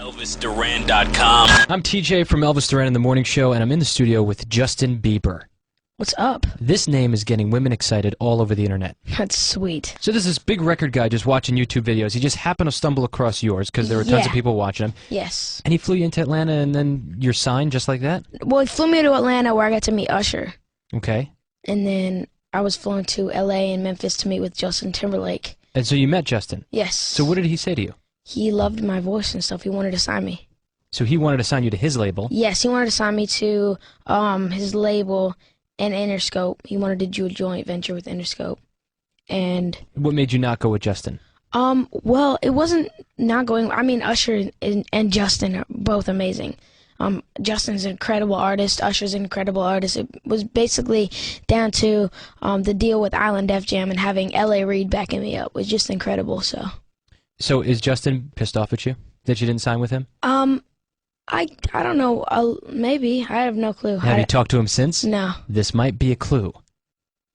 ElvisDuran.com. I'm TJ from Elvis Duran in the Morning Show, and I'm in the studio with Justin Bieber. What's up? This name is getting women excited all over the internet. That's sweet. So there's this big record guy just watching YouTube videos. He just happened to stumble across yours because there were tons of people watching him. Yes. And he flew you into Atlanta, and then you're signed just like that? Well, he flew me to Atlanta where I got to meet Usher. Okay. And then I was flown to LA and Memphis to meet with Justin Timberlake. And so you met Justin. Yes. So what did he say to you? He loved my voice and stuff. He wanted to sign me. So he wanted to sign you to his label. Yes, he wanted to sign me to his label and Interscope. He wanted to do a joint venture with Interscope. And what made you not go with Justin? Well, it wasn't not going. I mean, Usher and Justin are both amazing. Justin's an incredible artist. Usher's an incredible artist. It was basically down to the deal with Island Def Jam and having L.A. Reid backing me up was just incredible. So is Justin pissed off at you that you didn't sign with him? I don't know. Maybe. I have no clue. Have you talked to him since? No. This might be a clue.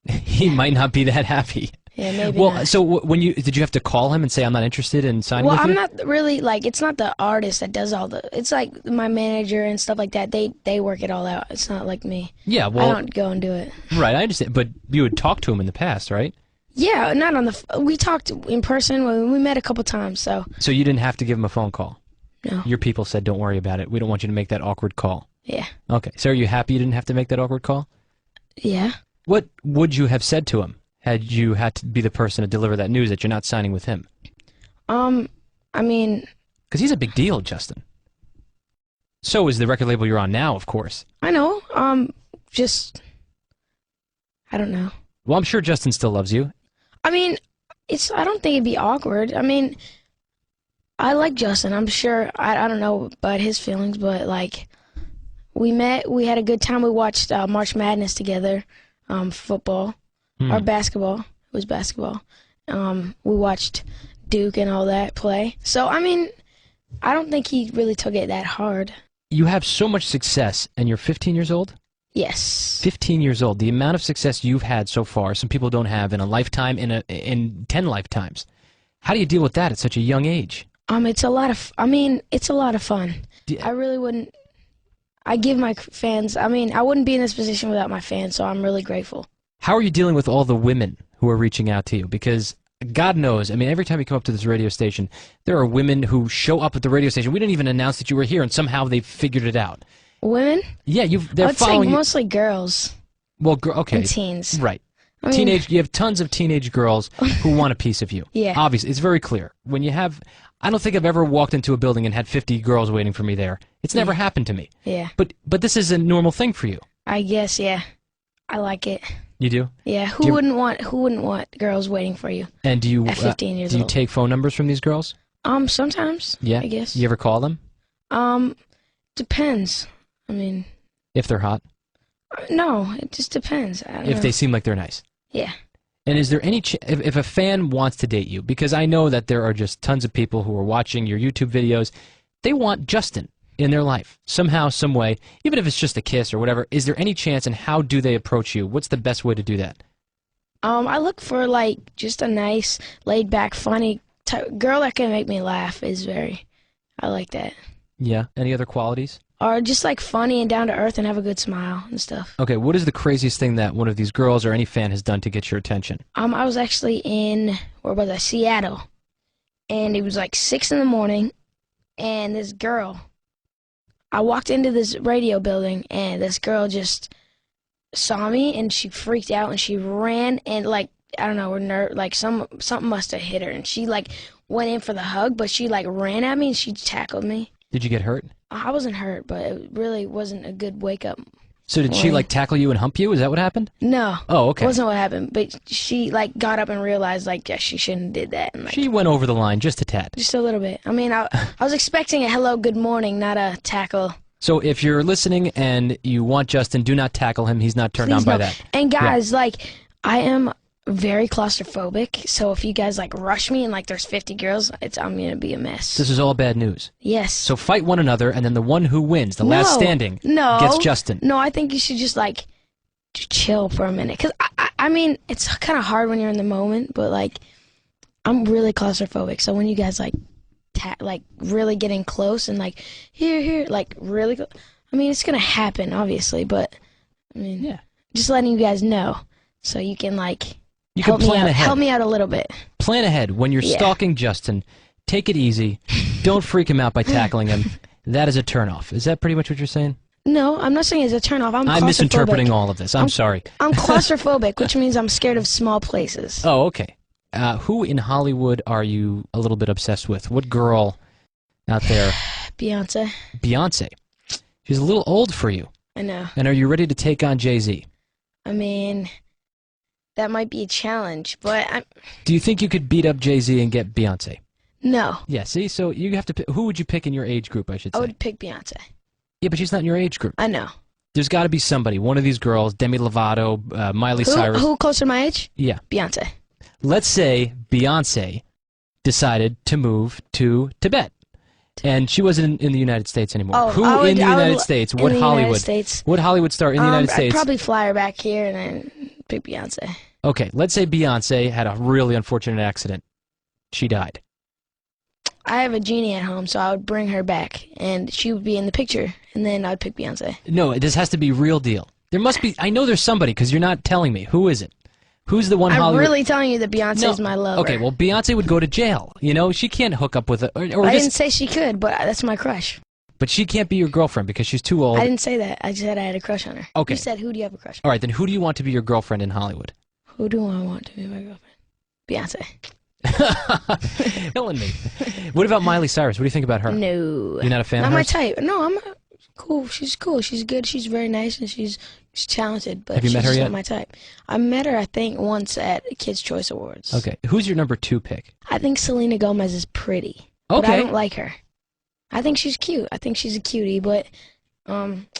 He might not be that happy. Yeah, maybe Well, not. so when did you have to call him and say, I'm not interested in signing Well, with you? I'm not really, like, it's not the artist that does all the, it's like my manager and stuff like that. They work it all out. It's not like me. Yeah, well, I don't go and do it. right, I understand. But you had talked to him in the past, right? Yeah, not on the, we talked in person when we met a couple times, so. So you didn't have to give him a phone call? No. Your people said, don't worry about it. We don't want you to make that awkward call. Yeah. Okay, so are you happy you didn't have to make that awkward call? Yeah. What would you have said to him had you had to be the person to deliver that news that you're not signing with him? I mean... Because he's a big deal, Justin. So is the record label you're on now, of course. I know, just... I don't know. Well, I'm sure Justin still loves you. I mean, I don't think it'd be awkward. I mean, I like Justin. I'm sure, I don't know about his feelings, but, like, we met, we had a good time. We watched March Madness together, football, or basketball. It was basketball. We watched Duke and all that play. So, I mean, I don't think he really took it that hard. You have so much success, and you're 15 years old? Yes. 15 years old. The amount of success you've had so far, some people don't have in a lifetime, in 10 lifetimes. How do you deal with that at such a young age? It's a lot of, it's a lot of fun. I really wouldn't, I give my fans, I wouldn't be in this position without my fans, so I'm really grateful. How are you dealing with all the women who are reaching out to you? Because God knows, every time you come up to this radio station, there are women who show up at the radio station. We didn't even announce that you were here, and somehow they've figured it out. Women? Yeah, they're I would say following you. mostly girls. Well, okay. And teens. Right. You have tons of teenage girls who want a piece of you. Yeah. Obviously, it's very clear. When you have, I don't think I've ever walked into a building and had 50 girls waiting for me there. It's never happened to me. Yeah. But this is a normal thing for you. I guess, yeah. I like it. You do? Yeah. Who wouldn't want girls waiting for you? And do you at 15 years do you old? take phone numbers from these girls? Sometimes. Yeah. I guess. You ever call them? Depends. If they're hot? No, it just depends. I don't know. If they seem like they're nice? Yeah. And is there any if a fan wants to date you, because I know that there are just tons of people who are watching your YouTube videos, they want Justin in their life somehow, some way, even if it's just a kiss or whatever. Is there any chance, and how do they approach you? What's the best way to do that? I look for like just a nice, laid-back, funny girl that can make me laugh. I like that. Yeah. Any other qualities? Or just like funny and down to earth and have a good smile and stuff. Okay. What is the craziest thing that one of these girls or any fan has done to get your attention? I was actually in, where was I? Seattle, and it was like 6 in the morning, and this girl. I walked into this radio building, and this girl just saw me, and she freaked out, and she ran, and like, I don't know, like something must have hit her, and she like went in for the hug, but she like ran at me, and she tackled me. Did you get hurt? I wasn't hurt, but it really wasn't a good wake-up. So did she like tackle you and hump you? Is that what happened? No. Oh, okay. It wasn't what happened, but she like got up and realized like, yeah, she shouldn't have did that. And, like, She went over the line just a tad. just a little bit. I was expecting a hello, good morning, not a tackle. So if you're listening and you want Justin, do not tackle him. He's not turned on Please by no. that. And guys, like, I am very claustrophobic, so if you guys like rush me and like there's 50 girls, I'm gonna be a mess. This is all bad news. Yes. So fight one another, and then the one who wins, the last standing, gets Justin. No, I think you should just like chill for a minute, because it's kind of hard when you're in the moment, but like I'm really claustrophobic, so when you guys like like really getting close and like here, like really. I mean, it's gonna happen, obviously, but I mean, Yeah. just letting you guys know so you can like You can help me plan out, ahead. help me out a little bit. Plan ahead. When you're Yeah. stalking Justin, take it easy. Don't freak him out by tackling him. That is a turnoff. Is that pretty much what you're saying? No, I'm not saying it's a turnoff. I'm misinterpreting claustrophobic. all of this. I'm sorry. I'm claustrophobic, which means I'm scared of small places. Oh, okay. Who in Hollywood are you a little bit obsessed with? What girl out there? Beyonce. Beyonce. She's a little old for you. I know. And are you ready to take on Jay-Z? I mean, that might be a challenge, but Do you think you could beat up Jay-Z and get Beyonce? no. Yeah, see? So you have to pick. Who would you pick in your age group, I should I say? would pick Beyonce. Yeah, but she's not in your age group. I know. There's got to be somebody. One of these girls, Demi Lovato, Miley Cyrus. Who closer to my age? Yeah. Beyonce. Let's say Beyonce decided to move to Tibet, and she wasn't in the United States anymore. Oh, Who I would- in the I would- United States? in What the Hollywood? United States. What Hollywood star in the United I'd States? probably fly her back here and then pick Beyonce. Okay, let's say Beyonce had a really unfortunate accident. She died. I have a genie at home, so I would bring her back, and she would be in the picture, and then I'd pick Beyonce. No, this has to be real deal. There must be. I know there's somebody because you're not telling me. Who is it? Who's the one I'm Hollywood? really telling you that Beyonce is my lover. Okay, well, Beyonce would go to jail. You know, she can't hook up with a, or I just, didn't say she could, but that's my crush. but she can't be your girlfriend because she's too old. I didn't say that. I just said I had a crush on her. Okay. You said, who do you have a crush on? All right, then who do you want to be your girlfriend in Hollywood? Who do I want to be my girlfriend? Beyonce. Killing me. What about Miley Cyrus? What do you think about her? No. You're not a fan Not of my hers? type. No, I'm cool. She's cool. She's good. She's very nice, and she's talented, but Have you she's met her just yet? not my type. I met her, I think, once at Kids' Choice Awards. Okay, who's your number 2 pick? I think Selena Gomez is pretty. But I Okay, don't like her. I think she's cute. I think she's a cutie, but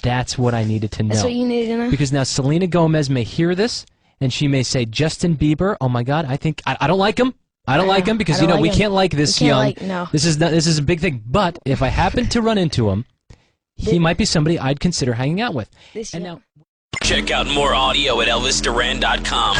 that's what I needed to know. that's what you needed to know. Because now Selena Gomez may hear this, and she may say, Justin Bieber, oh my God, I think, I don't like him. I don't like him because, I don't like we him. can't like this You young. can't like, no. This is a big thing. But if I happen to run into him, he might be somebody I'd consider hanging out with. This And young. now, Check out more audio at ElvisDuran.com.